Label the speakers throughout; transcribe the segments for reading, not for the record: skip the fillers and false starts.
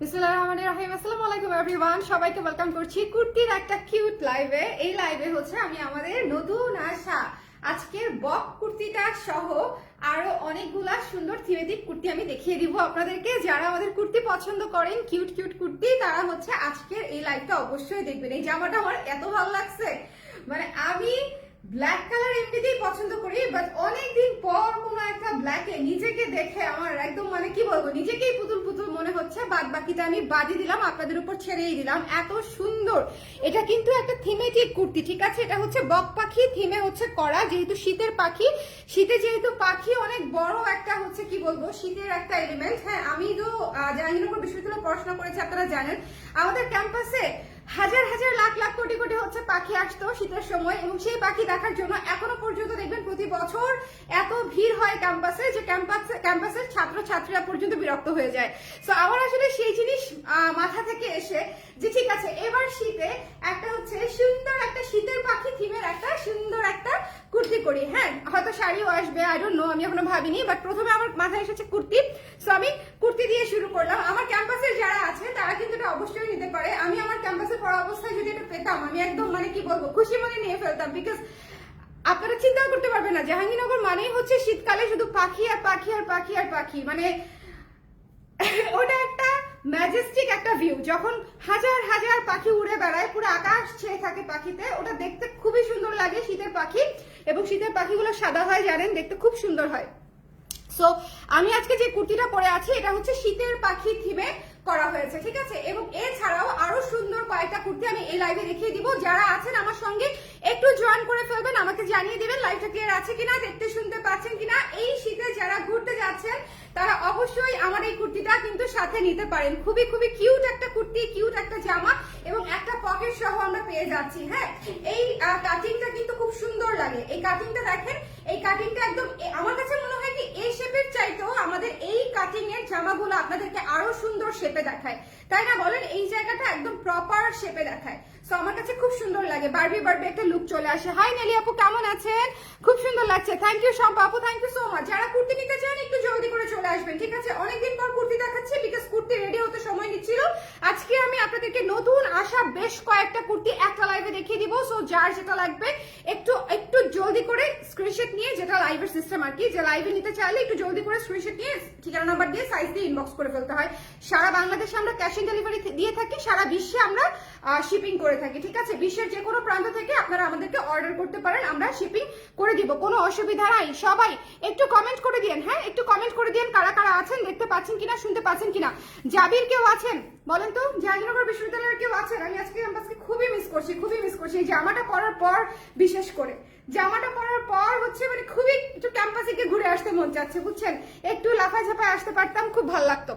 Speaker 1: বিসমিল্লাহির রহমানির রহিম। আসসালামু আলাইকুম এভরিওয়ান, সবাইকে ওয়েলকাম করছি কুর্তির একটা কিউট লাইভে। এই লাইভে হচ্ছে আমি আমাদের নতুন আসা আজকের বক কুর্তিটা সহ আরো অনেকগুলা সুন্দর থিমেটিক কুর্তি আমি দেখিয়ে দিব আপনাদেরকে। যারা আমাদের কুর্তি পছন্দ করেন, কিউট কিউট কুর্তি, তারা হচ্ছে আজকের এই লাইভটা অবশ্যই দেখবেন। এই জামাটা আমার এত ভালো লাগছে, মানে আমি ব্ল্যাক কালার এমনিতেই পছন্দ করি, বাট অনেকদিন পর কোনো একটা ব্ল্যাকে নিজেকে দেখে আমার একদম মানে কি বলবো, নিজেকেই পুতুল পুতুল মনে হচ্ছে। বাদ বাকিটা আমি বাদই দিলাম, আপনাদের উপর ছেড়েই দিলাম। এত সুন্দর, এটা কিন্তু একটা থিমেটিক কুর্তি, ঠিক আছে? এটা হচ্ছে বক পাখি থিমে হচ্ছে করা, যেহেতু শীতের পাখি, শীতে যেহেতু পাখি অনেক বড় একটা হচ্ছে কি বলবো শীতের একটা এলিমেন্ট। হ্যাঁ, আমি তো জাহাঙ্গীরনগর বিশ্ববিদ্যালয়ে পড়াশোনা করেছি, আপনারা জানেন আমাদের ক্যাম্পাসে হাজার হাজার লাখ লাখ কোটি কোটি হচ্ছে পাখি আসতো শীতের সময়, এবং সেই পাখি দেখার জন্য এখনো পর্যন্ত দেখবেন প্রতি বছর এত ভিড় হয় ক্যাম্পাসে, যে ক্যাম্পাসের ছাত্র ছাত্রীরা পর্যন্ত বিরক্ত হয়ে যায়। সো আমার আসলে সেই জিনিস মাথা থেকে এসে যে ঠিক আছে, এবার শীতে একটা হচ্ছে সুন্দর একটা শীতের পাখি থিমের একটা সুন্দর একটা কুর্তি করি। হ্যাঁ, হয়তো শাড়িও আসবে, আই ডোন্ট নো, আমি এখনো ভাবিনি, বাট প্রথমে আমার মাথায় এসেছে কুর্তি। সো আমি কুর্তি দিয়ে শুরু করলাম। আমার ক্যাম্পাসে যারা আছে তারা কিন্তু এটা অবশ্যই নিতে পারে। আমি আমার ক্যাম্পাসে পড়া অবস্থায় যদি এটা পেতাম, আমি একদম মানে কি বলবো খুশি মনে নিয়ে ফেলতাম। বিকজ আপনারা চিন্তা করতে পারবেন না, জাহাঙ্গীরনগর মানেই হচ্ছে শীতকালে শুধু পাখি আর পাখি আর পাখি আর পাখি, মানে ওটা একটা ম্যাজেস্টিক একটা ভিউ। যখন হাজার হাজার পাখি উড়ে বেড়ায়, পুরো আকাশ ছেয়ে থাকে পাখিতে, ওটা দেখতে খুবই সুন্দর লাগে শীতের পাখি। এবং শীতের পাখিগুলো সাদা হয়, জানেন, দেখতে খুব সুন্দর হয়। সো আমি আজকে যে কুর্তিটা পরে আছি এটা হচ্ছে শীতের পাখি থিমে করা হয়েছে, ঠিক আছে? এবং এছাড়াও আরো সুন্দর কয়েকটা কুর্তি আমি এই লাইভে দেখিয়ে দিব। যারা আছেন আমার সঙ্গে একটু জয়েন করে ফেলবেন, আমাকে জানিয়ে দিবেন লাইভটা ক্লিয়ার আছে কিনা, দেখতে শুনতে পাচ্ছেন কিনা। এই শীতে যারা ঘুরতে যাচ্ছেন তারা অবশ্যই আমার এই কুর্তিটা কিন্তু সাথে নিতে পারেন। খুবই খুবই কিউট একটা কুর্তি, কিউট একটা জামা, এবং একটা পকেট সহ আমরা পেয়ে যাচ্ছি। হ্যাঁ, এই কাটিংটা কিন্তু খুব সুন্দর লাগে। এই কাটিংটা দেখেন, এই কাটিংটা একদম আমার কাছে মনে হয় কি এই শেপের চাইতেও আমাদের এই কাটিং এর জামাগুলো আপনাদেরকে আরো সুন্দর শেপে দেখায়, তাই না বলেন? এই জায়গাটা একদম প্রপার শেপে দেখায়। সো আমার কাছে খুব সুন্দর লাগে, বারবি বারবি একটা লুক চলে আসে। হাই নেলি আপু, কেমন আছেন? খুব সুন্দর লাগছে, থ্যাংক ইউ শম্পা আপু, থ্যাংক ইউ সো মাচ। যারা কুর্তি নিতে চান একটু জলদি করে চলে আসবেন, ঠিক আছে? অনেকদিন পর কুর্তি দেখাচ্ছি, বিকজ কুর্তি রেডি হতে সময় নিচ্ছিল। আজকে আমি আপনাদেরকে নতুন আসা বেশ কয়েকটা কুর্তি একটা লাইভে দেখিয়ে দিব। সো যার যেটা লাগবে একটু একটু জলদি করে স্ক্রিনশট নিয়ে, যেটা লাইভের সিস্টেম আর কি, যে লাইভে নিতে চাইলে একটু জলদি করে স্ক্রিনশট নিয়ে ঠিকানা নাম্বার দিয়ে সাইজ দিয়ে ইনবক্স করে ফেলতে হয়। সারা বাংলাদেশে আমরা ক্যাশ অন ডেলিভারি দিয়ে থাকি, সারা বিশ্বে আমরা শিপিং করে থাকি, ঠিক আছে? বিশ্বের যে কোনো প্রান্ত থেকে আপনারা আমাদেরকে অর্ডার করতে পারেন, আমরা শিপিং করে দিব, কোনো অসুবিধা নাই। সবাই একটু কমেন্ট করে দিন, হ্যাঁ একটু কমেন্ট করে দিন কারা কারা আছেন, দেখতে পাচ্ছেন কিনা, শুনতে পাচ্ছেন কিনা। জাবির কেউ আছেন বলেন তো? জাহাঙ্গীরনগর বিশ্ববিদ্যালয়ের কেউ আছেন? আমি আজকে ক্যাম্পাসকে খুবই মিস করছি, খুবই মিস করছি। এই জামাটা পরার পর, বিশেষ করে জামাটা পরার পর হচ্ছে মানে খুবই একটু ক্যাম্পাসে গিয়ে ঘুরে আসতে মন চাচ্ছে, বুঝছেন? একটু লাফায় ঝাপায় আসতে পারতাম, খুব ভালো লাগতো।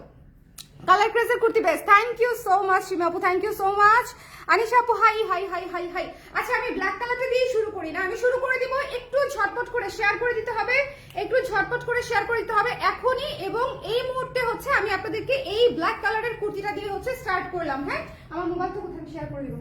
Speaker 1: কালার ক্রেজের kurti base, thank you so much Seema আপু, thank you so much. Anisha আপু hi hi hi hi hi. আচ্ছা, আমি ব্ল্যাক কালারটা দিয়ে শুরু করি না, আমি শুরু করে দিব। একটু ঝটপট করে শেয়ার করে দিতে হবে, একটু ঝটপট করে শেয়ার করে দিতে হবে এখনই। এবং এই মুহূর্তে হচ্ছে আমি আপনাদেরকে এই ব্ল্যাক কালারের কুর্তিটা দিয়ে হচ্ছে স্টার্ট করলাম। হ্যাঁ, আমার মোবাইল তো কোথায় শেয়ার করে দিব,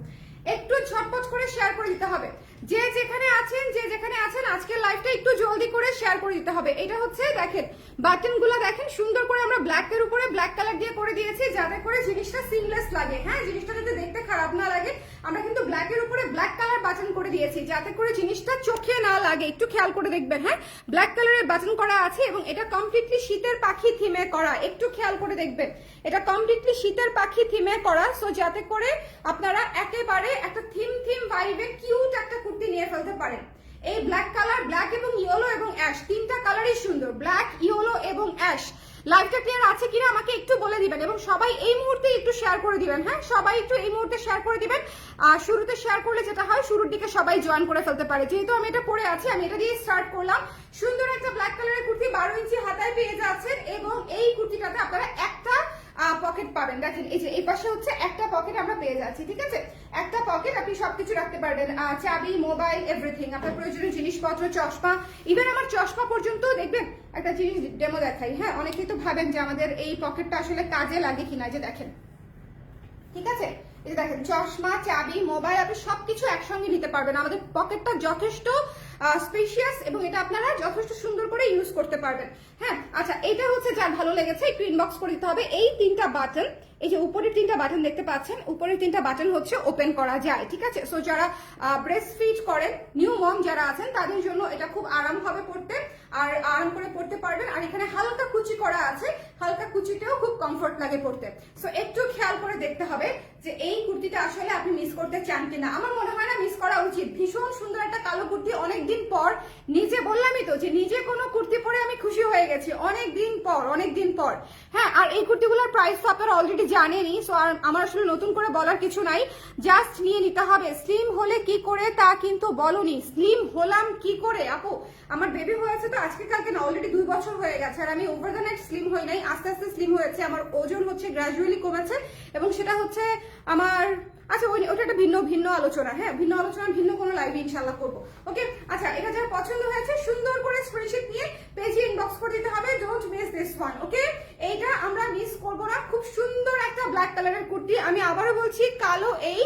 Speaker 1: একটু ঝটপট করে শেয়ার করে দিতে হবে। যে যেখানে আছেন, যে যেখানে আছেন আজকের লাইভটা একটু জলদি করে শেয়ার করে দিতে হবে। এটা হচ্ছে দেখেন বাটন গুলো দেখেন, সুন্দর করে আমরা ব্ল্যাক এর উপরে ব্ল্যাক কালার দিয়ে করে দিয়েছি, যাতে করে জিনিসটা সিমলেস লাগে। হ্যাঁ, জিনিসটা যাতে দেখতে খারাপ না লাগে, আমরা কিন্তু ব্ল্যাক এর উপরে ব্ল্যাক কালার বাটন করে দিয়েছি, যাতে করে জিনিসটা চোখে না লাগে। একটু খেয়াল করে দেখবেন। হ্যাঁ, ব্ল্যাক কালারের বাটন করা আছে, এবং এটা কমপ্লিটলি শীতের পাখি থিমে করা। একটু খেয়াল করে দেখবেন, এটা কমপ্লিটলি শীতের পাখি থিমে করা। সো যাতে করে আপনারা একেবারে একটা থিম ভাইবে কিউট একটা কুর্তি নিয়ে ফেলতে পারেন। এই ব্ল্যাক কালার, ব্ল্যাক এবং ইয়েলো এবং অ্যাশ, তিনটা কালারই সুন্দর, ব্ল্যাক, ইয়েলো এবং অ্যাশ। লাইভটা ক্লিয়ার আছে কিনা আমাকে একটু বলে দিবেন, এবং সবাই এই মুহূর্তে একটু শেয়ার করে দিবেন। হ্যাঁ, সবাই একটু এই মুহূর্তে শেয়ার করে দিবেন। আর শুরুতে শেয়ার করলে যেটা হয়, শুরুর দিকে সবাই জয়েন করে ফেলতে পারে। যেহেতু আমি এটা পরে আছি, আমি এটা দিয়ে স্টার্ট করলাম। সুন্দর একটা ব্ল্যাক কালারের কুর্তি 12 ইঞ্চি হাতায় পেয়ে যাচ্ছেন, এবং এই কুর্তিটাতে আপনারা একটা পকেট পাবেন। দেখেন এই যে এই পাশে হচ্ছে একটা পকেট আমরা পেয়ে যাচ্ছি, ঠিক আছে? একটা পকেট, আপনি সবকিছু রাখতে পারবেন, চাবি, মোবাইল, এভরিথিং, আপনার প্রয়োজনীয় জিনিসপত্র, চশমা, ইভেন আমার চশমা পর্যন্ত। দেখবেন একটা জিনিস ডেমো দেখাই। হ্যাঁ, অনেকেই তো ভাবেন যে আমাদের এই পকেটটা আসলে কাজে লাগে কিনা, যে দেখেন, ঠিক আছে? এই দেখেন চশমা, চাবি, মোবাইল, আপনি সবকিছু একসঙ্গে নিতে পারবেন। আমাদের পকেটটা যথেষ্ট স্পেশিয়াস এবং এটা আপনারা যথেষ্ট সুন্দর করে ইউজ করতে পারবেন। হ্যাঁ, আচ্ছা, এটা হচ্ছে যার ভালো লেগেছে একটু ইনবক্স করে দিতে হবে। এই 3টা বাটন, এই যে উপরের 3টা বাটন দেখতে পাচ্ছেন, উপরের 3টা বাটন হচ্ছে ওপেন করা যায়, ঠিক আছে। সো যারা ব্রেস্ট ফিড করেন, নিউ মম যারা আছেন তাদের জন্য এটা খুব আরাম হবে পড়তে, আর আরাম করে পড়তে পারবেন। আর এখানে হালকা কুচি করা আছে, হালকা কুচিতেও খুব কমফোর্ট লাগে পড়তে। সো একটু খেয়াল করে দেখতে হবে যে এই কুর্তিটা আসলে আপনি মিস করতে চান কিনা। আমার মনে হয় না মিস করা উচিত। ভীষণ সুন্দর একটা কালো কুর্তি, অনেকদিন পর, নিজে বললামই তো যে নিজে কোনো কুর্তি পরে আমি খুশি হয়ে গেছি অনেকদিন পর। হ্যাঁ, আর এই কুর্তিগুলোর প্রাইস তো আপনারা অলরেডি জানেনই, সো আর আমার আসলে নতুন করে বলার কিছু নাই, জাস্ট নিয়ে নিতে হবে। স্লিম হলে কি করে তা কিন্তু বলনি, স্লিম হলাম কি করে আপু? আমার বেবি হয়েছে তো আজকে কালকে না, অলরেডি 2 বছর হয়ে গেছে, আর আমি ওভার দ্য নাইট স্লিম হই নাই, আস্তে আস্তে স্লিম হয়েছে। আমার ওজন হচ্ছে গ্র্যাজুয়ালি কমেছে, এবং সেটা হচ্ছে আমার, আচ্ছা ওটা একটা ভিন্ন আলোচনা। হ্যাঁ, ভিন্ন আলোচনা ভিন্ন কোনো লাইভে ইনশাআল্লাহ করবো। ওকে, আচ্ছা, এটা যার পছন্দ হয়েছে সুন্দর করে স্ক্রিনশট নিয়ে পেজে ইনবক্স করে দিতে হবে, ডোন্ট মিস দিস ওয়ান। ওকে, এইটা আমরা মিস করবো না। খুব সুন্দর একটা ব্ল্যাক কালারের কুর্তি, আমি আবারও বলছি, কালো এই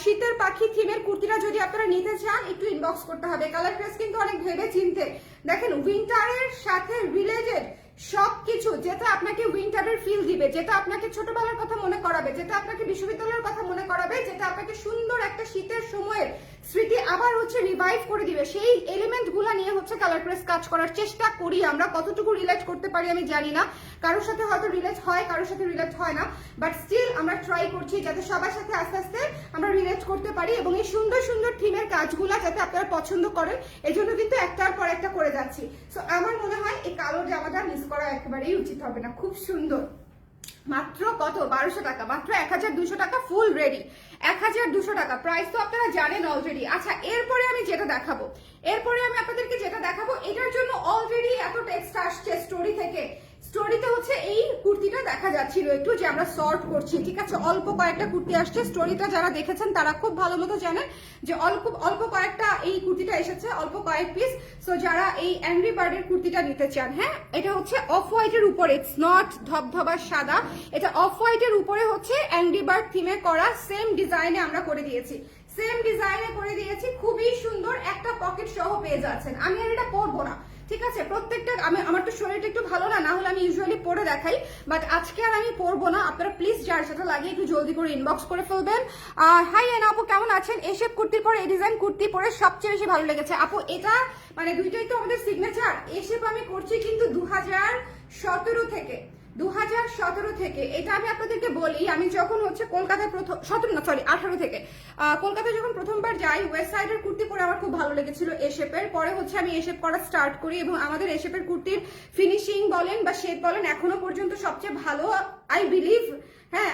Speaker 1: শীতের পাখি থিমের কুর্তিটা যদি আপনারা নিতে চান একটু ইনবক্স করতে হবে। কালার ড্রেস কিন্তু অনেক ভেবে চিনতে, দেখেন উইন্টারের সাথে রিলেটেড সবকিছু, যেটা আপনাকে উইন্টারের ফিল দিবে, যেটা আপনাকে ছোটবেলার কথা মনে করাবে, যেটা আপনাকে বিশ্ববিদ্যালয়ের কথা মনে করাবে, যেটা আপনাকে সুন্দর একটা শীতের সময়ের স্মৃতি আবার হচ্ছে রিভাইভ করে দিবে, সেই এলিমেন্ট গুলা নিয়ে হচ্ছে কালার প্রেস কাজ করার চেষ্টা করি আমরা। কতটুকু রিলেট করতে পারি আমি জানি না, কারোর সাথে হয়তো রিলেট হয়, কারোর সাথে রিলেট হয় না, বাট স্টিল আমরা ট্রাই করছি যাতে সবার সাথে আস্তে আস্তে আমরা রিলেট করতে পারি, এবং এই সুন্দর সুন্দর থিমের কাজগুলা যাতে আপনারা পছন্দ করেন, এই জন্য কিন্তু একটার পর একটা করে যাচ্ছি। সো আমার মনে হয় এই কালো জামাটা মিস করা একেবারেই উচিত হবে না। খুব সুন্দর, মাত্র কত, 1200 টাকা, মাত্র 1200 টাকা, ফুল রেডি 1200 টাকা, প্রাইস তো আপনারা জানেন অলরেডি। আচ্ছা, এরপরে আমি আপনাদেরকে যেটা দেখাবো, এটার জন্য অলরেডি এত টেক্সট আসছে স্টোরি থেকে। স্টোরিতে হচ্ছে এই কুর্তিটা দেখা যাচ্ছিল একটু, যে আমরা সর্ট করছি, ঠিক আছে, অল্প কয়েকটা কুর্তি আসছে। স্টোরিটা যারা দেখেছেন তারা খুব ভালো মতো জানেন যে অল্প কয়েকটা এই কুর্তিটা এসেছে, অল্প কয়েক পিস। সো যারা এই অ্যাংরি বার্ডের কুর্তিটা নিতে চান, হ্যাঁ, এটা হচ্ছে অফ হোয়াইটের উপরে, ইটস নট ধবধবা সাদা, এটা অফ হোয়াইটের উপরে হচ্ছে অ্যাংরি বার্ড থিমে করা, সেম ডিজাইনে আমরা করে দিয়েছি, খুবই সুন্দর। একটা পকেট সহ পেয়ে যাচ্ছেন। আমি আর এটা পরবো না, ঠিক আছে, প্রত্যেকটা আমার তো শরীরটা একটু ভালো না, হলে আমি ইউজুয়ালি পরে দেখাই, বাট আজকে আর আমি পরবো না। আপনারা প্লিজ যার সাথে লাগে একটু জলদি করে ইনবক্স করে ফেলবেন। হাই এনা আপু, কেমন আছেন? এসব কুর্তির পরে এই ডিজাইন কুর্তি পরে সবচেয়ে বেশি ভালো লেগেছে আপু। এটা মানে দুইটাই তো আমাদের সিগনেচার। এসব আমি করছি কিন্তু 2017 থেকে, 2017 থেকে। এটা আমি আপনাদেরকে বলি, আমি যখন হচ্ছে কলকাতায় 18 থেকে কলকাতায় যখন প্রথমবার যাই, ওয়েস্ট সাইডের কুর্তি পরে আমার খুব ভালো লেগেছিল এশেপের। পরে হচ্ছে আমি এশেপ করা স্টার্ট করি, এবং আমাদের এশেপের কুর্তির ফিনিশিং বলেন বা শেপ বলেন এখনো পর্যন্ত সবচেয়ে ভালো, আই বিলিভ। হ্যাঁ,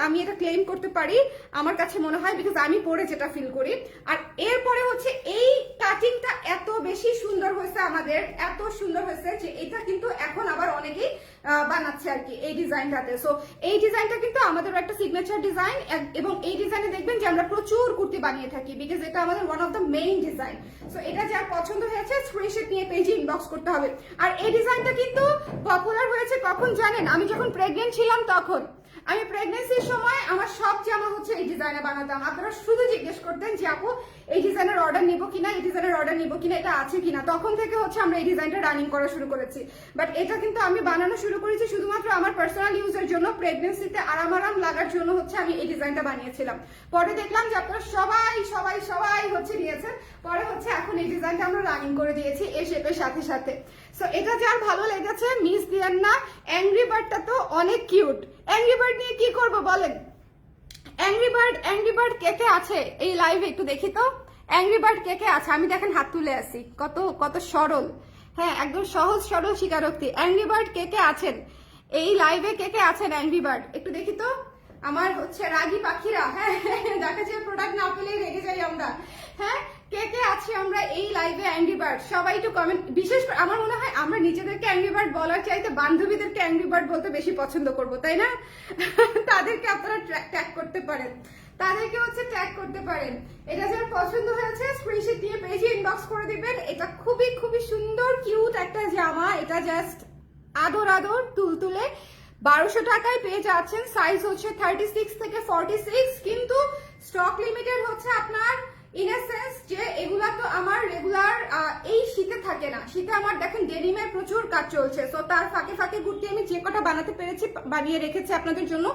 Speaker 1: আমি এটা ক্লেম করতে পারি, আমার কাছে মনে হয়, বিকজ আমি পরে যেটা ফিল করি। আর এরপরে হচ্ছে এই কাটিংটা এত বেশি সুন্দর হয়েছে আমাদের, এত সুন্দর হয়েছে যে এটা কিন্তু এখন আবার অনেকেই বানাচ্ছে আর কি এই ডিজাইনটাতে। সো এই ডিজাইনটা কিন্তু আমাদের একটা সিগনেচার ডিজাইন, এবং এই ডিজাইনে দেখবেন যে আমরা প্রচুর কুর্তি বানিয়ে থাকি, বিকজ এটা আমাদের one of the main design. So এটা যার পছন্দ হয়েছে স্ক্রিনশট নিয়ে পেজে ইনবক্স করতে হবে। আর এই ডিজাইনটা কিন্তু পপুলার হয়েছে কখন জানেন? আমি যখন প্রেগনেন্ট ছিলাম তখন। আমি প্রেগনেন্সির সময় আমার সব জামা হচ্ছে এই ডিজাইনে বানাতাম। আপনারা শুধু জিজ্ঞেস করতেন যে আপু এই ডিজাইনের অর্ডার নিবো কিনা, এই ডিজাইনের অর্ডার নিবো কিনা, এটা আছে কিনা। তখন থেকে হচ্ছে আমরা এই ডিজাইনটা রানিং করা শুরু করেছি। বাট এটা কিন্তু আমি বানানো শুরু করেছি শুধুমাত্র আমার পার্সোনাল ইউজের জন্য, প্রেগনেন্সিতে আরাম লাগার জন্য হচ্ছে আমি এই ডিজাইনটা বানিয়েছিলাম। পরে দেখলাম যে আপনারা সবাই হচ্ছে নিয়েছেন, পরে হচ্ছে এখন এই ডিজাইনটা আমরা রানিং করে দিয়েছি এই শেপের সাথে সাথে। সো এটা যার ভালো লেগেছে মিস দিয়েন না। অ্যাংরি বার্ডটা তো অনেক কিউট। অ্যাংরি বার্ড নিয়ে কি করবো বলেন? অ্যাংরি বার্ড কে কে আছে এই লাইভে একটু দেখি তো। অ্যাংরি বার্ড কে কে আছে? আমি দেখেন হাত তুলে আসি, কত সরল, হ্যাঁ, একদম সহজ সরল স্বীকারোক্তি। অ্যাংরি বার্ড কে কে আছেন এই লাইভে? কে কে আছেন অ্যাংরি বার্ড? একটু দেখি তো। আমার হচ্ছে রাগী পাখিরা, হ্যাঁ, দেখা যায় প্রোডাক্ট না পেলেই রেগে যাই আমরা। হ্যাঁ, কে কে আছি আমরা এই লাইভে অ্যাংরি বার্ড? সবাই একটু কমেন্ট। বিশেষ করে আমার মনে হয় আমরা নিজেদেরকে অ্যাংরি বার্ড বলার চাইতে বান্ধবীদেরকে অ্যাংরি বার্ড বলতে বেশি পছন্দ করবো, তাই না? তাদেরকে আপনারা ট্যাগ করতে পারেন, তাদেরকে হচ্ছে ট্যাগ করতে পারেন। এটা যার পছন্দ হয়েছে স্ক্রিনশট দিয়ে পেজে ইনবক্স করে দিবেন। এটা খুবই সুন্দর কিউট একটা জামা। এটা জাস্ট আদর তুলতুলে 1200 টাকায় পেয়ে যাচ্ছেন। সাইজ হচ্ছে 36 থেকে 46, কিন্তু স্টক লিমিটেড হচ্ছে আপনার ইন এ সেন্স যে এগুলা তো আমার রেগুলার এই শীতে থাকে না, শীতে আমার দেখেন ডেনিমের প্রচুর কাজ চলছে, তো তার ফাঁকে ফাঁকে কুর্তি আমি যে কটা বানাতে পেরেছি বানিয়ে রেখেছি আপনাদের জন্য,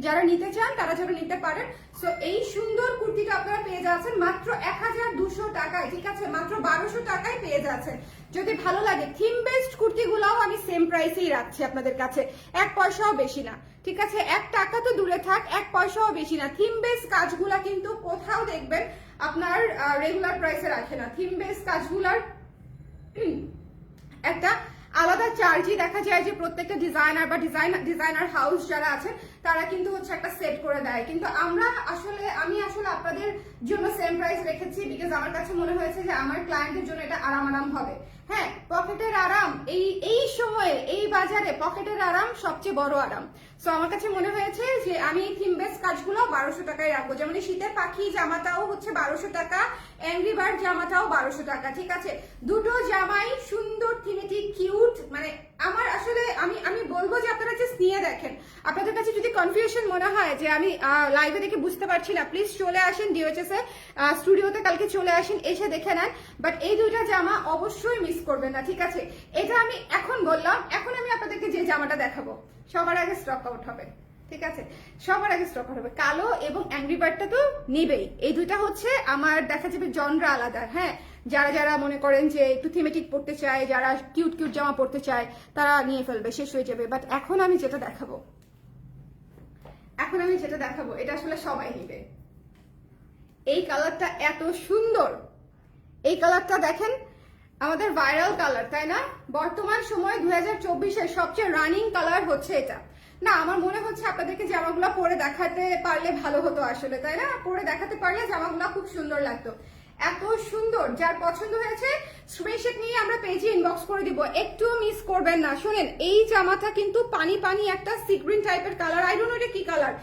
Speaker 1: যারা নিতে চান তারা যেন নিতে পারেন। সো এই সুন্দর কুর্তিটা আপনারা পেয়ে যাচ্ছেন মাত্র 1200 টাকায়, ঠিক আছে, মাত্র 1200 টাকায় পেয়ে যাচ্ছেন। যদি ভালো লাগে থিম বেসড কুর্তিগুলোও আমি সেম প্রাইসেই রাখছি আপনাদের কাছে, 1 পয়সাও বেশি না, ঠিক আছে, 1 টাকা তো দূরে থাক, 1 পয়সাও বেশি না। থিম বেস কাজগুলা কিন্তু কোথাও দেখবেন আপনার রেগুলার প্রাইসে রাখে না। থিম বেস কাজগুলার একটা আলাদা চার্জই দেখা যায় যে প্রত্যেকটা ডিজাইনার বা ডিজাইনার হাউস যারা আছেন তারা কিন্তু হচ্ছে একটা সেট করে দেয়, কিন্তু আমি আসলে আপনাদের জন্য সেম প্রাইস রেখেছি বিকজ আমার কাছে মনে হয়েছে যে আমার ক্লায়েন্টের জন্য এটা আরাম হবে। হ্যাঁ, পকেটের আরাম এই সময়ে এই বাজারে পকেটের আরাম সবচেয়ে বড় আরাম। সো আমার কাছে মনে হয়েছে যে আমি থিম বেস কাজগুলো 1200 টাকায় রাখবো, যেমন শীতের পাখি জামাটাও হচ্ছে 1200 টাকা, অ্যাংরি বার্ড জামাটাও 1200 টাকা, ঠিক আছে। দুটো জামাই সুন্দর থিমেটিক কিউট, মানে আমার আসলে আমি বলবো যে আপনারা জাস্ট নিয়ে দেখেন। আপনাদের কাছে যদি কনফিউশন মনে হয় যে আমি লাইভে দেখে বুঝতে পারছি না, প্লিজ চলে আসেন ডিওএইচএস এ স্টুডিওতে, কালকে চলে আসেন, এসে দেখে নেন। বাট এই দুইটা জামা অবশ্যই মিস করবেন না, ঠিক আছে। এটা আমি এখন বললাম, এখন আমি আপনাদেরকে যে জামাটা দেখাবো সবার আগে স্টক আউট হবে, ঠিক আছে, সবার আগে স্টক আউট হবে। কালো এবং অ্যাংরি বার্ডটা তো নেবেই, এই দুইটা হচ্ছে আমার দেখা যাবে জনরা আলাদা। হ্যাঁ, যারা যারা মনে করেন যে একটু থিমেটিক পড়তে চায়, যারা কিউট কিউট জামা পড়তে চায় তারা নিয়ে ফেলবে, শেষ হয়ে যাবে। বাট এখন আমি যেটা দেখাবো এটা আসলে সবাই নিবে। এই কালারটা এত সুন্দর, এই কালারটা দেখেন, আমাদের ভাইরাল কালার, তাই না? বর্তমান সময় 2024-এর সবচেয়ে রানিং কালার হচ্ছে এটা। না, আমার মনে হচ্ছে আপনাদেরকে জামাগুলো পরে দেখাতে পারলে ভালো হতো আসলে, তাই না? পরে দেখাতে পারলে জামাগুলো খুব সুন্দর লাগতো। এত সুন্দর, যার পছন্দ হয়েছে স্ক্রিনশট নিয়ে আমরা পেজে ইনবক্স করে দিব, একটু মিস করবেন না। শুনেন, এই জামাটা কিন্তু পানি পানি একটা সি গ্রিন টাইপের কালার, আই ডোন্ট নো এটা কি কালার,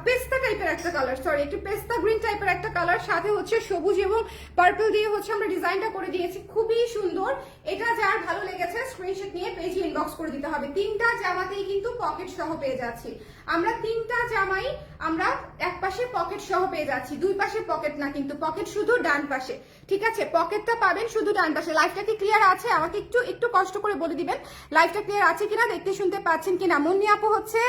Speaker 1: পেস্তা টাইপের একটা কালার, সরি একটু পেস্তা গ্রিন টাইপের একটা কালার, সাথে হচ্ছে সবুজ এবং পার্পল দিয়ে হচ্ছে আমরা ডিজাইনটা করে দিয়েছি, খুবই সুন্দর। এটা যার ভালো লেগেছে স্ক্রিনশট নিয়ে পেজে ইনবক্স করে দিতে হবে। তিনটা জামাতেই কিন্তু পকেট সহ পেয়ে যাচ্ছি আমরা, তিনটা জামাই আমরা এক পাশে পকেট সহ পেয়ে যাচ্ছি, দুই পাশে পকেট না, কিন্তু পকেট শুধু ডান পাশে, ঠিক আছে, পকেটটা পাবেন শুধু ডান পাশে। লাইফটা কি ক্লিয়ার আছে? আমাকে একটু কষ্ট করে বলে দিবেন লাইফটা ক্লিয়ার আছে কিনা, দেখতে শুনতে পাচ্ছেন কিনা। মুন্নি আপু হচ্ছে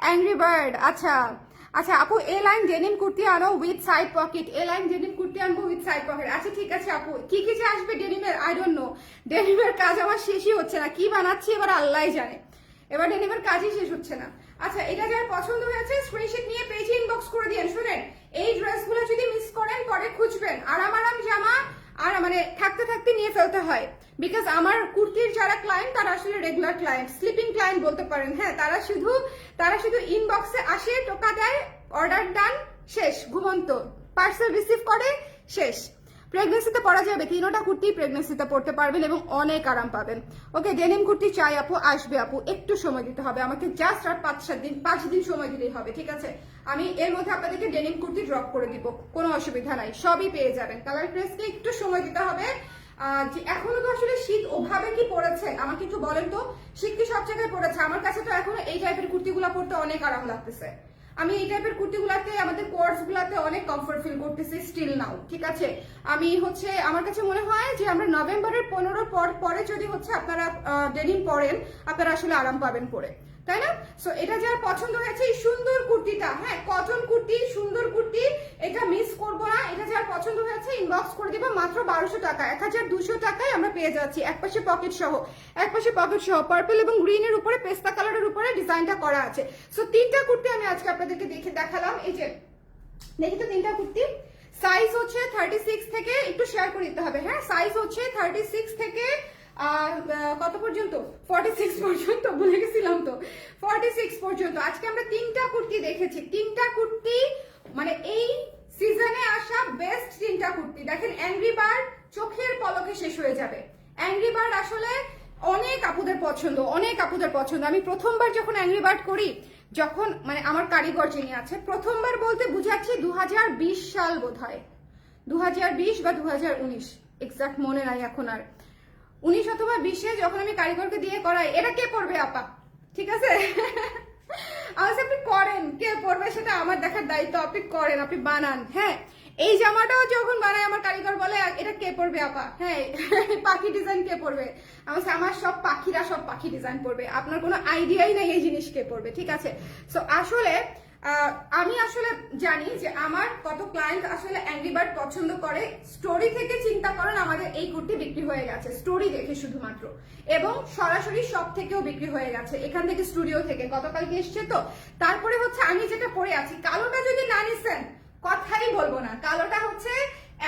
Speaker 1: অ্যাংরি বার্ড, আচ্ছা আপু এ লাইন ডেনিম কুর্তি আনো with side pocket, A line denim kurti আনবো উইথ সাইড পকেট, আচ্ছা ঠিক আছে আপু। কি যে আসবে ডেনিমের, আই ডোন্ট নো, ডেনিমের কাজ আমার শেষই হচ্ছে না, কি বানাচ্ছি এবার আল্লাহই জানে, এবার ডেনিমের কাজই শেষ হচ্ছে না। আচ্ছা, এটা যার পছন্দ হয়েছে স্ক্রিনশট নিয়ে পেজে ইনবক্স করে দিয়েন। শুনেন, এই ড্রেসগুলো যদি মিস করেন পরে খুঁজবেন, আরাম জামা আর মানে থাকতে নিয়ে ফেলতে হয়, বিকজ আমার কুর্তির যারা ক্লায়েন্ট তারা আসলে রেগুলার ক্লায়েন্ট, স্লিপিং ক্লায়েন্ট বলতে পারেন। হ্যাঁ, তারা শুধু ইনবক্সে আসে, টোকা দেয়, অর্ডার ডান, শেষ, ঘুমন্ত, পার্সেল রিসিভ করে, শেষ। প্রেগনেন্সিতে পরা যাবে, তিনোটা কুর্তি প্রেগনেন্সিতে পড়তে পারবেন এবং অনেক আরাম পাবেন। ওকে, ডেনিম কুর্তি চাই আপু, আসবে আপু, একটু সময় দিতে হবে আমাকে, জাস্ট আর 5 দিন সময় দিলেই হবে, ঠিক আছে। আমি এর মধ্যে আপনাদেরকে ডেনিম কুর্তি ড্রপ করে দিব, কোনো অসুবিধা নাই, সবই পেয়ে যাবেন। কালার প্রেসকে একটু সময় দিতে হবে। এখনো তো আসলে শীত ওভাবে কি পড়েছে আমাকে একটু বলেন তো, শীত কি সব জায়গায় পড়েছে? আমার কাছে তো এখনো এই টাইপের কুর্তিগুলো পরতে অনেক আরাম লাগতেছে, আমি এই টাইপের কুর্তিগুলাতে আমাদের কোর্স গুলাতে অনেক কমফর্ট ফিল করতেছি স্টিল নাও, ঠিক আছে। আমি হচ্ছে আমার কাছে মনে হয় যে আমরা নভেম্বরের 15 পরে যদি হচ্ছে আপনারা ডেনিম পরেন, আপনারা আসলে আরাম পাবেন পরে, তাই না? সো এটা যার পছন্দ হয়েছে এই সুন্দর কুর্তিটা, হ্যাঁ কটন কুর্তি, সুন্দর কুর্তি, এটা মিস করবো না। এটা যার পছন্দ হয়েছে ইনবক্স করে দিব মাত্র 1200 টাকা, 1200 টাকায় আমরা পেয়ে যাচ্ছি, একপাশে পকেট সহ পার্পল এবং গ্রিনের উপরে পেস্তা কালারের উপরে ডিজাইনটা করা আছে। সো তিনটা কুর্তি আমি আজকে আপনাদেরকে দেখালাম, এই যে দেখি তো তিনটা কুর্তি। সাইজ হচ্ছে 36 থেকে, একটু শেয়ার করে দিতে হবে, হ্যাঁ সাইজ হচ্ছে 36 থেকে কত পর্যন্ত, 46 পর্যন্ত, ভুলে গেছিলাম তো, 46 পর্যন্ত। আজকে আমরা তিনটা কুর্তি দেখেছি, তিনটা কুর্তি মানে এই সিজনে আসা বেস্ট তিনটা কুর্তি। দেখেন, অ্যাংরি বার্ড চোখের পলকে শেষ হয়ে যাবে, অ্যাংরি বার্ড আসলে অনেক আপুদের পছন্দ, আমি প্রথমবার যখন অ্যাংরি বার্ড করি, যখন মানে আমার কারিগর যিনি আছে, প্রথমবার বলতে বুঝাচ্ছি 2020 সাল বোধ হয়, 2020 বা 2019, এক্সাক্ট মনে নাই এখন আর, 19 অথবা 20-এ যখন আমি কারিগরকে দিয়ে করাই, এটা কে পড়বে আপা, ঠিক আছে আপনি করেন, কে পড়বে সেটা আমার দেখার দায়িত্ব, আপনি করেন, আপনি বানান। হ্যাঁ, এই জামাটাও যখন বানায় আমার কারিগর বলে এটা কে পরবে আপা, হ্যাঁ পাখি ডিজাইন কে পরবে, আমার সব পাখিরা সব পাখি ডিজাইন পরবে, আপনার কোনো আইডিয়াই নেই এই জিনিস কে পরবে, ঠিক আছে। সো আসলে আমি আসলে জানি যে আমার কত ক্লায়েন্ট আসলে অ্যাংরি বার্ড পছন্দ করে। স্টোরি থেকে চিন্তা করেন আমাদের এই কুর্তি বিক্রি হয়ে গেছে, স্টোরি দেখে শুধুমাত্র, এবং সরাসরি শপ থেকেও বিক্রি হয়ে গেছে, এখান থেকে স্টুডিও থেকে গতকালকে এসছে। তো তারপরে হচ্ছে আমি যেটা পরে আছি, কালোটা যদি না নিছেন কথাই বলবো না। কালোটা হচ্ছে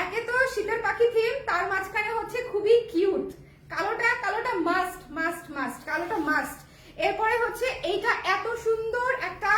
Speaker 1: একে তো শীতের পাখি থিম, তার মাঝখানে হচ্ছে খুবই কিউট। কালোটা মাস্ট মাস্ট মাস্ট, কালোটা মাস্ট। এরপরে হচ্ছে এইটা এত সুন্দর একটা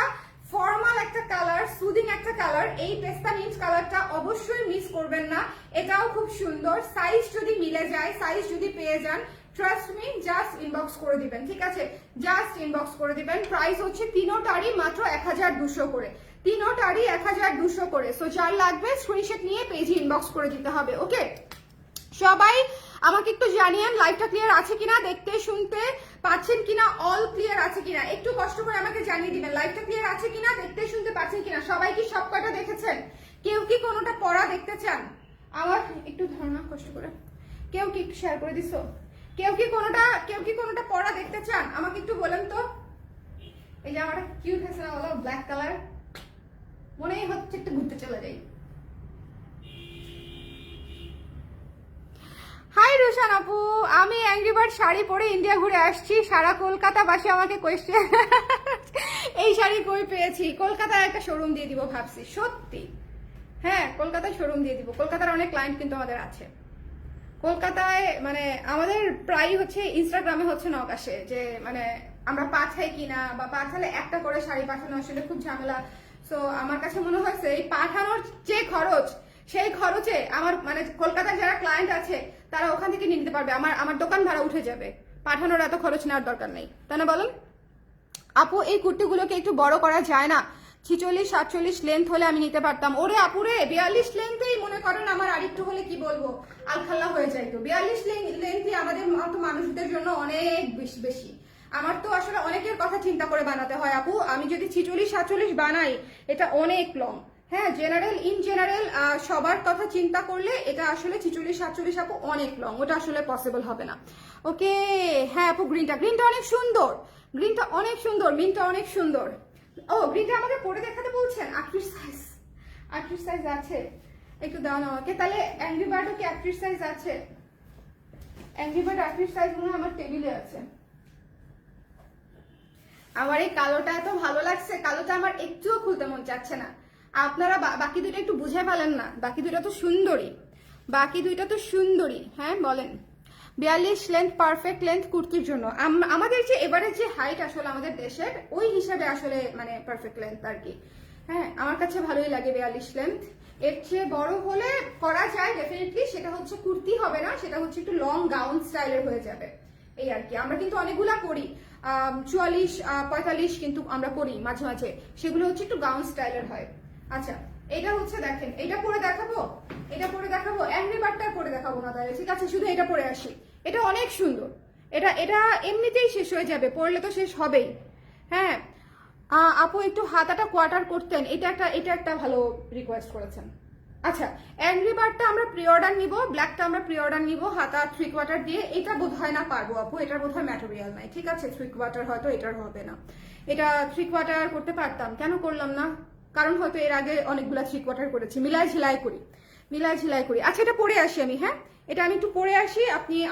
Speaker 1: ফর্মাল একটা কালার, সুদিং একটা কালার, এই পেস্তা মিন্ট কালারটা অবশ্যই মিস করবেন না, এটাও খুব সুন্দর। সাইজ যদি মিলে যায়, সাইজ যদি পেয়ে যান, ট্রাস্ট মি, জাস্ট ইনবক্স করে দিবেন, ঠিক আছে, জাস্ট ইনবক্স করে দিবেন। প্রাইস হচ্ছে তিনোটারই মাত্র 1200 করে, তিনোটারই 1200 করে। সো যার লাগবে স্ক্রিনশট নিয়ে পেজে ইনবক্স করে দিতে হবে, ওকে। সবাই আমাকে একটু জানিয়েন লাইভটা ক্লিয়ার আছে কিনা, দেখতে শুনতে পাচ্ছেন কিনা, অল ক্লিয়ার আছে কিনা, একটু কষ্ট করে আমাকে জানিয়ে দিবেন লাইভটা ক্লিয়ার আছে কিনা, দেখতে শুনতে পাচ্ছেন কিনা। সবাই কি সব কটা দেখেছেন? কেউ কি কোনোটা পড়া দেখতে চান? আমার একটু ধারণা কষ্ট করে, কেউ কি একটু শেয়ার করে দিছো? কেউ কি কোনোটা পড়া দেখতে চান? আমাকে একটু বলেন তো। এই যে আমার কিউট হয়েছে না বলো, ব্ল্যাক কালার, মনেই হচ্ছে একটু ঘুরতে চলে যাই। হাই রুশান আপু, আমি অ্যাংরি বার্ড শাড়ি পরে ইন্ডিয়া ঘুরে আসছি, সারা কলকাতাবাসী আমাকে কোয়েশ্চেন এই শাড়ি কই পেয়েছি। কলকাতায় একটা শোরুম দিয়ে দিব ভাবছি, সত্যি, হ্যাঁ কলকাতায় শোরুম দিয়ে দিব। কলকাতার অনেক ক্লায়েন্ট কিন্তু আমাদের আছে কলকাতায়, মানে আমাদের প্রায় হচ্ছে ইনস্টাগ্রামে হচ্ছে নক আসে যে মানে আমরা পাঠাই কিনা, বা পাঠালে একটা করে শাড়ি পাঠানো আসলে খুব ঝামেলা। সো আমার কাছে মনে হয়েছে এই পাঠানোর যে খরচ, সেই খরচে আমার মানে কলকাতায় যারা ক্লায়েন্ট আছে তারা ওখান থেকে নিতে পারবে, আমার দোকান ভাড়া উঠে যাবে, পাঠানোর এত খরচ নেওয়ার দরকার নেই, তাই না বলেন? আপু এই কুর্তিগুলোকে একটু বড় করা যায় না? 46-47 লেন্থ হলে আমি নিতে পারতাম। ওরে আপুরে 42 লেন্থেই মনে করেন আমার আরেকটু হলে কি বলবো আলখাল্লা হয়ে যায়। তো 42 লেন্থই আমাদের মতো মানুষদের জন্য অনেক বেশি বেশি। আমার তো আসলে অনেকের কথা চিন্তা করে বানাতে হয় আপু, আমি যদি 46-47 বানাই এটা অনেক লং। হ্যাঁ ইন জেনারেল সবার কথা চিন্তা করলে এটা আসলে 46-47 আপু অনেক লং, ওটা আসলে পসিবল হবে না। ওকে হ্যাঁ আপু, গ্রিনটা অনেক সুন্দর, গ্রিনটা অনেক সুন্দর, মিনটা অনেক সুন্দর। ও গ্রিনটা আমাকে পরে দেখাতে বলছেন, 38 সাইজ আছে, একটু দাও না আমাকে। তাহলে অ্যাংরি বার্ডও কি 38 সাইজ আছে? অ্যাংরি বার্ড 38 সাইজ মনে হয় আমার টেবিলে আছে। আমার এই কালোটা এত ভালো লাগছে, কালোটা আমার একটুও খুলতে মন চাচ্ছে না। আপনারা বাকি দুটো একটু বুঝে পেলেন না? বাকি দুটো তো সুন্দরী, বাকি দুইটা তো সুন্দরী, হ্যাঁ বলেন। 42 লেন্থ পারফেক্ট লেন্থ কুর্তির জন্য। আমাদের যে এবারে যে হাইট আসলে আমাদের দেশের, ওই হিসাবে আসলে মানে পারফেক্ট লেন্থ আর কি। হ্যাঁ আমার কাছে ভালোই লাগে 42 লেন্থ। এর চেয়ে বড় হলে করা যায় ডেফিনেটলি, সেটা হচ্ছে কুর্তি হবে না, সেটা হচ্ছে একটু লং গাউন স্টাইলের হয়ে যাবে, এই আর কি। আমরা কিন্তু অনেকগুলা করি 44-45 কিন্তু আমরা করি মাঝে মাঝে, সেগুলো হচ্ছে একটু গাউন স্টাইলের হয়। আচ্ছা এটা হচ্ছে দেখেন, এটা পরে দেখাবো, এটা পরে দেখাবো, অ্যাংরি বার্ডটা পরে দেখাবো না তাহলে, ঠিক আছে শুধু এটা পরে আসি। এটা অনেক সুন্দর, এটা এমনিতেই শেষ হয়ে যাবে, পরলে তো শেষ হবেই। হ্যাঁ আপু একটু হাতাটা কোয়ার্টার করতেন, এটা একটা ভালো রিকোয়েস্ট করেছেন। আচ্ছা অ্যাংরি বার্ডটা আমরা প্রি অর্ডার নিব, ব্ল্যাকটা আমরা প্রি অর্ডার নিব হাতা 3/4 দিয়ে। এটা বোধহয় না পারবো আপু, এটার বোধহয় ম্যাটেরিয়াল নাই, ঠিক আছে 3/4 হয়তো এটার হবে না। এটা 3/4 করতে পারতাম, কেন করলাম না, কারণ হয়তো এর আগে অনেকগুলা 3/4 করেছি, মিলাই ঝিলাই করি। আচ্ছা এটা পরে আসি আমি, হ্যাঁ এটা আমি একটু পরে আসি,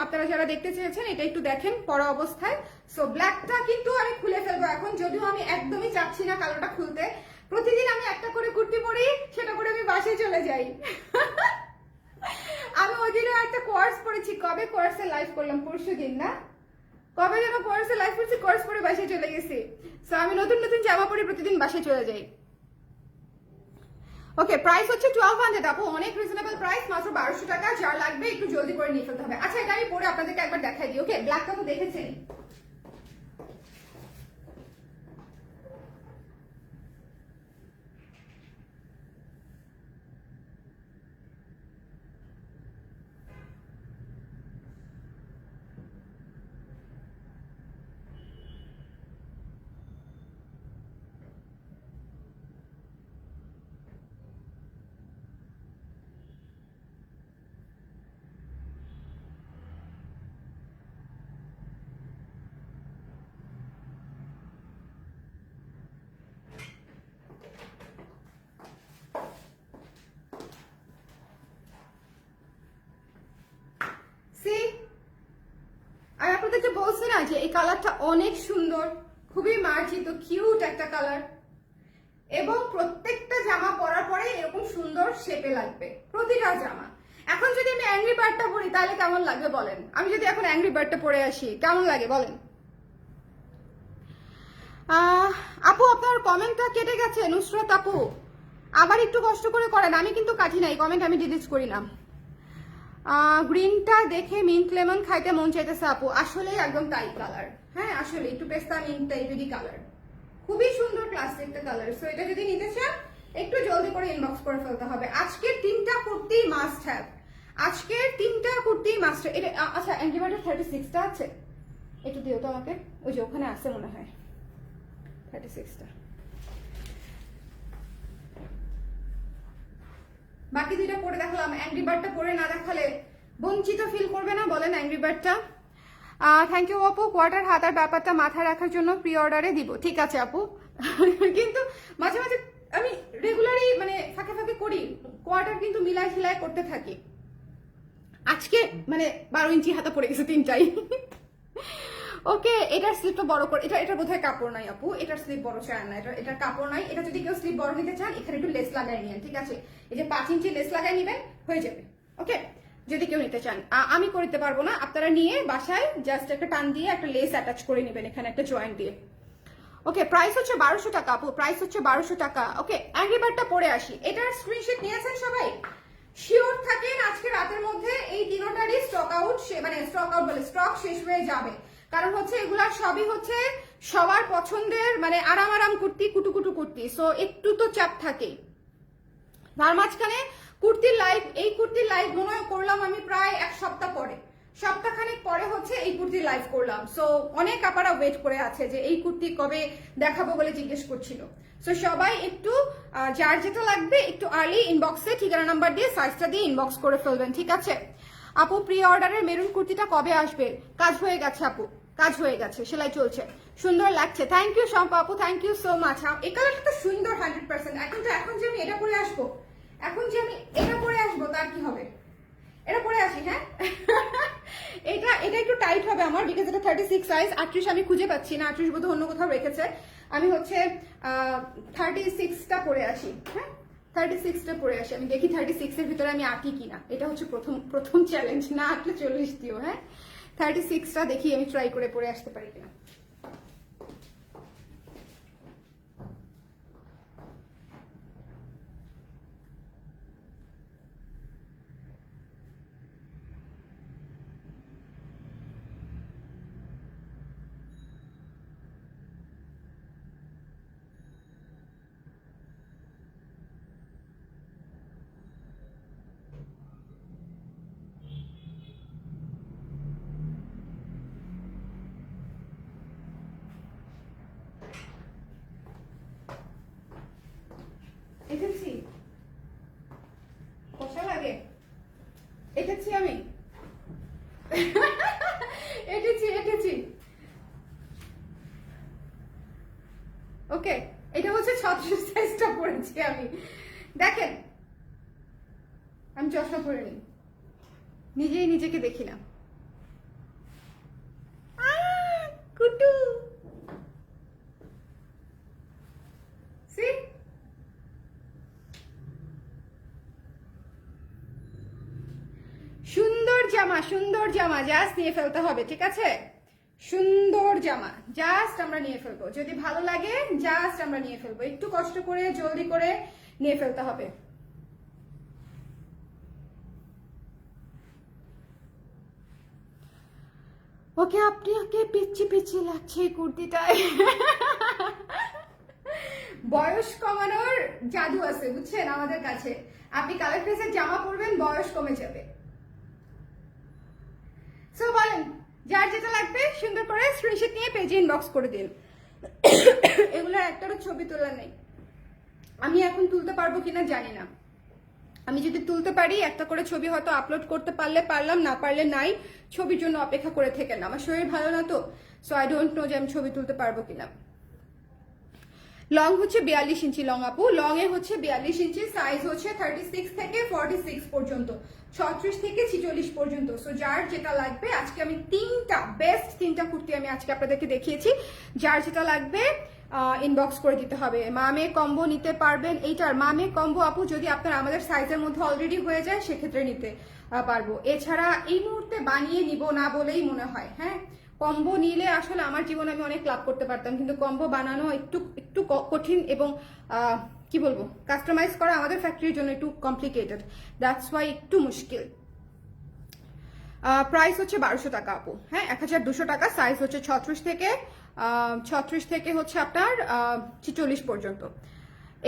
Speaker 1: আপনারা যারা দেখতে চেয়েছেন এটা একটু দেখেন পরা অবস্থায়। সো ব্ল্যাকটা কিন্তু আমি খুলে ফেলবো এখন, যদিও আমি একদমই চাচ্ছি না কালোটা খুলতে। প্রতিদিন আমি একটা করে কুর্তি পরি, সেটা করে আমি বাসায় চলে যাই আমি ওই দিনও একটা কোর্স পড়েছি, কবে কোর্সে লাইভ করলাম, পরশুদিন না, কবে যেন কোর্সে লাইভ করছি, কোর্স পরে বাসায় চলে গেছি। সো আমি নতুন নতুন জামা পরে প্রতিদিন বাসায় চলে যাই। ওকে প্রাইস হচ্ছে 1200 আপু, অনেক রিজনেবল প্রাইস, মাত্র 1200 টাকা। যার লাগবে একটু জলদি করে নিয়ে ফেলতে হবে। আচ্ছা এটা আমি পরে আপনাদেরকে একবার দেখাই দিই। ওকে ব্ল্যাকটা তো দেখেছেন। আপনাদের যে বলছি না যে এই কালারটা অনেক সুন্দর, খুবই মার্জিত কিউট একটা কালার, এবং প্রত্যেকটা জামা পরার পরে এরকম সুন্দর শেপে লাগবে প্রতিটা জামা। এখন যদি আমি অ্যাংরি বার্ডটা পরি তাহলে কেমন লাগবে বলেন? আমি যদি এখন অ্যাংরি বার্ডটা পরে আসি কেমন লাগে বলেন? আপু আপনার কমেন্টটা কেটে গেছে নুসরাত আপু, আবার একটু কষ্ট করে করেন, আমি কিন্তু কাটি নাই কমেন্ট, আমি ডিলিট করি না। গ্রিনটা দেখে মিন্ট লেমন খাইতে মন চাইতেছে আপু, আসলে একদম তাই কালার, হ্যাঁ আসলে একটু পেস্তা মিন্ট টাইপেরই কালার, খুবই সুন্দর ক্লাসিক একটা কালার। সো এটা যদি নিতে চান একটু জলদি করে ইনবক্স করে ফেলতে হবে। আজকের 3টা কুর্তি মাস্ট হ্যাভ, আজকের 3টা কুর্তি মাস্ট। এটা আচ্ছা অ্যান্টিবায়োটিক 36টা আছে, একটু দিও তো আমাকে, ওই যে ওখানে আছে মনে হয় 36টা। বাকি দুইটা পরে দেখালাম, অ্যাংরি বার্ডটা পরে না দেখালে বঞ্চিত ফিল করবে না বলেন অ্যাংরি বার্ডটা? থ্যাংক ইউ আপু, কোয়ার্টার হাতার ব্যাপারটা মাথায় রাখার জন্য প্রি অর্ডারে দিব। ঠিক আছে আপু, কিন্তু মাঝে মাঝে আমি রেগুলারই মানে ফাঁকে ফাঁকে করি, কোয়ার্টার কিন্তু মিলাই খিলাই করতে থাকি। আজকে মানে 12 ইঞ্চি হাতা পড়ে গেছে 3টাই। ওকে, এটার স্লিপটা বড় করে, এটা বোধহয় কাপড় নাই আপু, এটার স্লিপ বড় চায় না, এটার কাপড় নাই। এটা যদি কেউ স্লিপ বড় নিতে চান এখানে একটু লেস লাগাই নিন, ঠিক আছে? এই যে 5 ইঞ্চি লেস লাগাই নিবেন, হয়ে যাবে। ওকে, যদি কেউ নিতে চান, আমি করতে পারবো না, আপনারা নিয়ে বাসায় জাস্ট একটা টান দিয়ে একটা লেস অ্যাটাচ করে নেবেন এখানে একটা জয়েন্ট দিয়ে। ওকে, প্রাইস হচ্ছে 1200 টাকা আপু, প্রাইস হচ্ছে 1200 টাকা। ওকে, অ্যাংরি বার্ডটা পরে আসি। এটার স্ক্রিনশট নিয়েছেন সবাই? শিওর থাকেন আজকে রাতের মধ্যে এই তিনটারই স্টক আউট, মানে স্টক আউট বলে স্টক শেষ হয়ে যাবে। কারণ হচ্ছে এগুলা সবই হচ্ছে সবার পছন্দের, মানে আরাম আরাম কুর্তি, কুটুকুটু কুর্তি, সো একটু তো চাপ থাকেই। তার মাঝখানে কুর্তির লাইভ, এই কুর্তির লাইভ মনে হয় করলাম আমি প্রায় 1 সপ্তাহ পরে, সপ্তাহখানেক পরে হচ্ছে এই কুর্তির লাইভ করলাম। সো অনেক আপারা ওয়েট করে আছে যে এই কুর্তি কবে দেখাবো বলে জিজ্ঞেস করছিল। সো সবাই একটু যার যেটা লাগবে একটু আর্লি ইনবক্সে ঠিকানা নাম্বার দিয়ে সাইজটা দিয়ে ইনবক্স করে ফেলবেন, ঠিক আছে? আপু প্রি অর্ডারের মেরুন কুর্তিটা কবে আসবে? কাজ হয়ে গেছে আপু, কাজ হয়ে গেছে, সেলাই চলছে, সুন্দর লাগছে। থ্যাংক ইউ শম্পা আপু, থ্যাংক ইউ সো মাচ। এই কালারটা তো সুন্দর 100%। এখন যে আমি এটা পরে আসবো, এখন যে আমি এটা পরে আসবো তার কি হবে? এটা পরে আসি, হ্যাঁ। এটা একটু টাইট হবে আমার, বিকজ এটা 36 সাইজ। 38 আমি খুঁজে পাচ্ছি না, 38 বোধহয় অন্য কোথাও রেখেছে। আমি হচ্ছে 36টা পরে আসি, হ্যাঁ 36টা পরে আসি। আমি দেখি 36 এর ভিতরে আমি আঁকি কিনা, এটা হচ্ছে প্রথম চ্যালেঞ্জ। না আঁকলে 40 দিও, হ্যাঁ 36টা দেখি আমি ট্রাই করে পরে আসতে পারি কিনা। এঁকেছি, কষা লাগে, এঁকেছি আমি। এঁকেছি। ওকে, এটা হচ্ছে 36 সাইজটা পরেছি আমি। দেখেন আমি চশমা পরে নিই, নিজেই নিজেকে দেখি না। কুটু সি, সুন্দর জামা জাস্ট নিয়ে ফেলতে হবে, ঠিক আছে? সুন্দর জামা জাস্ট আমরা নিয়ে ফেলবো, যদি ভালো লাগে জাস্ট আমরা নিয়ে ফেলবো, একটু কষ্ট করে জলদি করে নিয়ে ফেলতে হবে। ওকে, আপনাকে পিচ্ছি লাগছে এই কুর্তিটায়। বয়স কমানোর জাদু আছে বুঝছেন আমাদের কাছে। আপনি কালার ফেসের জামা পরবেন, বয়স কমে যাবে। সো বলেন যার যেটা লাগবে সুন্দর করে স্ক্রিনশট নিয়ে পেজে ইনবক্স করে দিন। এগুলোর একটারও ছবি তোলা নেই, আমি এখন তুলতে পারবো কিনা জানি না। আমি যদি তুলতে পারি একটা করে ছবি হয়তো আপলোড করতে পারলে পারলাম, না পারলে নাই। ছবির জন্য অপেক্ষা করে থেকে না, আমার শরীর ভালো না তো, সো আই ডোন্ট নো যে আমি ছবি তুলতে পারবো কিনা। লং হচ্ছে 42 ইঞ্চি লং আপু, লং এ হচ্ছে 42 ইঞ্চি, সাইজ হচ্ছে 36 থেকে 46 পর্যন্ত, 36 থেকে 46 পর্যন্ত। সো যার যেটা লাগবে, আজকে আমি বেস্ট তিনটা কুর্তি আমি আজকে আপনাদেরকে দেখিয়েছি। যার যেটা লাগবে ইনবক্স করে দিতে হবে। মামে কম্বো নিতে পারবেন, এইটার মামে কম্বো আপু যদি আপনার আমাদের সাইজের মধ্যে অলরেডি হয়ে যায় সেক্ষেত্রে নিতে পারবো, এছাড়া এই মুহূর্তে বানিয়ে নিব না বলেই মনে হয়। হ্যাঁ, কম্বো নিলে আসলে আমার জীবনে আমি অনেক লাভ করতে পারতাম, কিন্তু কম্বো বানানো একটু একটু কঠিন এবং কি বলবো, কাস্টমাইজ করা আমাদের ফ্যাক্টরির জন্য একটু কমপ্লিকেটেড, দ্যাটস ওয়াই একটু মুশকিল। প্রাইস হচ্ছে 1200 টাকা আপু, হ্যাঁ 1200 টাকা, সাইজ হচ্ছে 36 থেকে হচ্ছে আপনার 46 পর্যন্ত।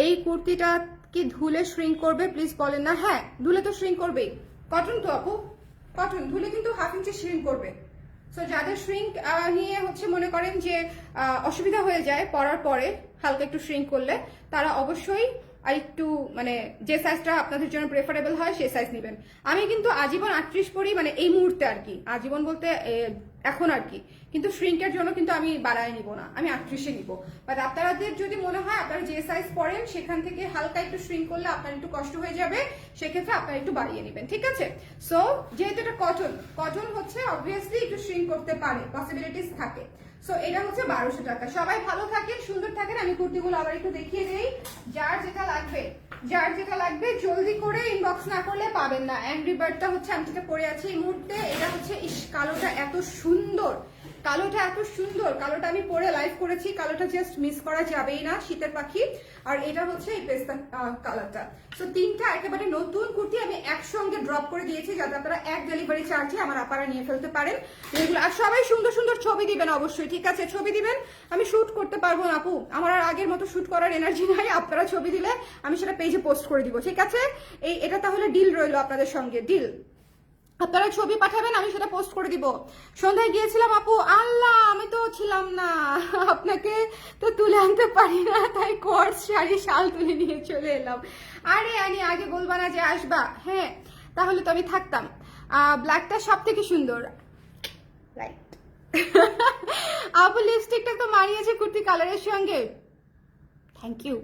Speaker 1: এই কুর্তিটা কি ধুলে শ্রিঙ্ক করবে প্লিজ বলেন না। হ্যাঁ, ধুলে তো শ্রিঙ্ক করবেই, কটন তো আপু, কটন ধুলে কিন্তু হাফ ইঞ্চি শ্রিঙ্ক করবে। সো যাদের শ্রিঙ্ক নিয়ে হচ্ছে মনে করেন যে অসুবিধা হয়ে যায় পরার পরে হালকা একটু শ্রিঙ্ক করলে, তারা অবশ্যই আর একটু মানে যে সাইজটা আপনাদের জন্য প্রেফারেবল হয় সেই সাইজ নেবেন। আমি কিন্তু আজীবন 38 পরি, মানে এই মুহূর্তে আর কি, আজীবন বলতে এখন আর কি, কিন্তু শ্রিঙ্কের জন্য কিন্তু আমি বাড়ায় নিব না, আমি 38-এ নিব। বাট আপনাদের যদি মনে হয় আপনারা যে সাইজ পরেন সেখান থেকে হালকা একটু শ্রিঙ্ক করলে আপনার একটু কষ্ট হয়ে যাবে, সেক্ষেত্রে আপনারা একটু বাড়িয়ে নেবেন, ঠিক আছে। সো যেহেতু এটা কটন হচ্ছে অবভিয়াসলি একটু শ্রিঙ্ক করতে পারে, পসিবিলিটিস থাকে। সো এটা হচ্ছে 1200 টাকা। সবাই ভালো থাকেন, সুন্দর থাকেন। আমি কুর্তিগুলো আবার একটু দেখিয়ে দেই। যার যেটা লাগবে জলদি করে ইনবক্স না করলে পাবেন না। অ্যাংরি বার্ডটা হচ্ছে আমি যেটা পরে আছি এই মুহূর্তে, এটা হচ্ছে কালোটা এত সুন্দর, কালোটা আমি পরে লাইভ করেছি, কালোটা জাস্ট মিস করা যাবেই না, শীতের পাখি। আর এটা হচ্ছে এই পেস্তা কালারটা। সো তিনটা একেবারে নতুন কুর্তি আমি একসঙ্গে ড্রপ করে দিয়েছি, যাতে আপনারা এক ডেলিভারি চার্জে আমার আপারা নিয়ে ফেলতে পারেন এগুলো। আর সবাই সুন্দর সুন্দর ছবি দিবেন অবশ্যই, ঠিক আছে, ছবি দিবেন। আমি শুট করতে পারবো না আপু, আমার আর আগের মতো শুট করার এনার্জি নাই। আপনারা ছবি দিলে আমি সেটা পেজে পোস্ট করে দিব, ঠিক আছে। এটা তাহলে ডিল রইলো আপনাদের সঙ্গে, ডিল। আপনারা ছবি পাঠাবেন, আমি সেটা পোস্ট করে দিব। সন্ধ্যায় গিয়েছিলাম আপু, আল্লাহ আমি তো ছিলাম না, আপনাকে তো তুলে আনতে পারি না, তাই কোর্স শাড়ি শাল তুলে নিয়ে চলে এলাম। আরে আমি আগে বলবা না যে আসবা, হ্যাঁ তাহলে তো আমি থাকতাম। ব্ল্যাকটা সব থেকে সুন্দর, রাইট। আপু লিপস্টিকটা তো মারিয়েছে কুর্তি কালারের সঙ্গে, থ্যাংক ইউ।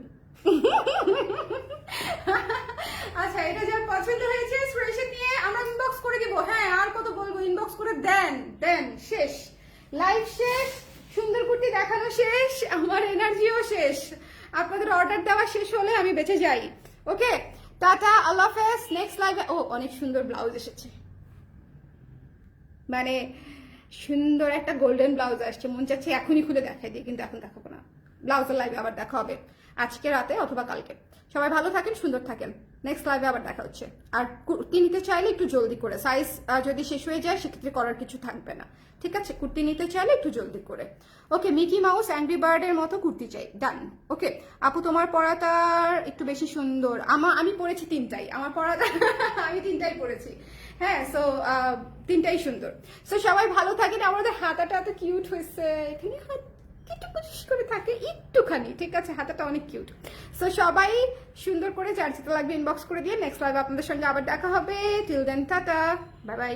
Speaker 1: আচ্ছা, এটা যার পছন্দ হয়েছে স্ক্রিনশট নিয়ে আমরা ইনবক্স করে দিব। হ্যাঁ, আর কত বলবো, ইনবক্স করে দেন। শেষ, লাইভ শেষ, সুন্দর কুর্তি দেখানো শেষ, আমার এনার্জিও শেষ। আপনাদের অর্ডার দেওয়া শেষ হলে আমি বেঁচে যাই। ওকে, টাটা, আল্লাহ হাফেজ। নেক্সট লাইভে অনেক সুন্দর ব্লাউজ এসেছে, মানে সুন্দর একটা গোল্ডেন ব্লাউজ আসছে, মন চাচ্ছে এখনই খুলে দেখাই দিই, কিন্তু এখন দেখাবো না। ব্লাউজের লাইভে আবার দেখা হবে আজকে রাতে অথবা কালকে। সবাই ভালো থাকেন, সুন্দর থাকেন। নেক্সট লাইভে আবার দেখা হচ্ছে। আর কুর্তি নিতে চাইলে একটু জলদি করে, সাইজ যদি শেষ হয়ে যায় সেক্ষেত্রে করার কিছু থাকবে না, ঠিক আছে। কুর্তি নিতে চাইলে একটু জলদি করে। ওকে, মিকি মাউস অ্যাংরি বার্ডের মতো কুর্তি চাই, ডান। ওকে আপু, তোমার পরাটার একটু বেশি সুন্দর। আমি পরেছি তিনটাই, আমার পরাটা আমি তিনটাই পরেছি। হ্যাঁ, সো তিনটাই সুন্দর। সো সবাই ভালো থাকেন। আমাদের হাতাটা এত কিউট হয়েছে, এখানে হাত একটু পরিষ্কার করে থাকে একটুখানি, ঠিক আছে, হাতাটা অনেক কিউট। সো সবাই সুন্দর করে যার যেটা লাগবে ইনবক্স করে দিয়ে নেক্সট লাইভে আপনাদের সঙ্গে আবার দেখা হবে। Till then tata, bye by.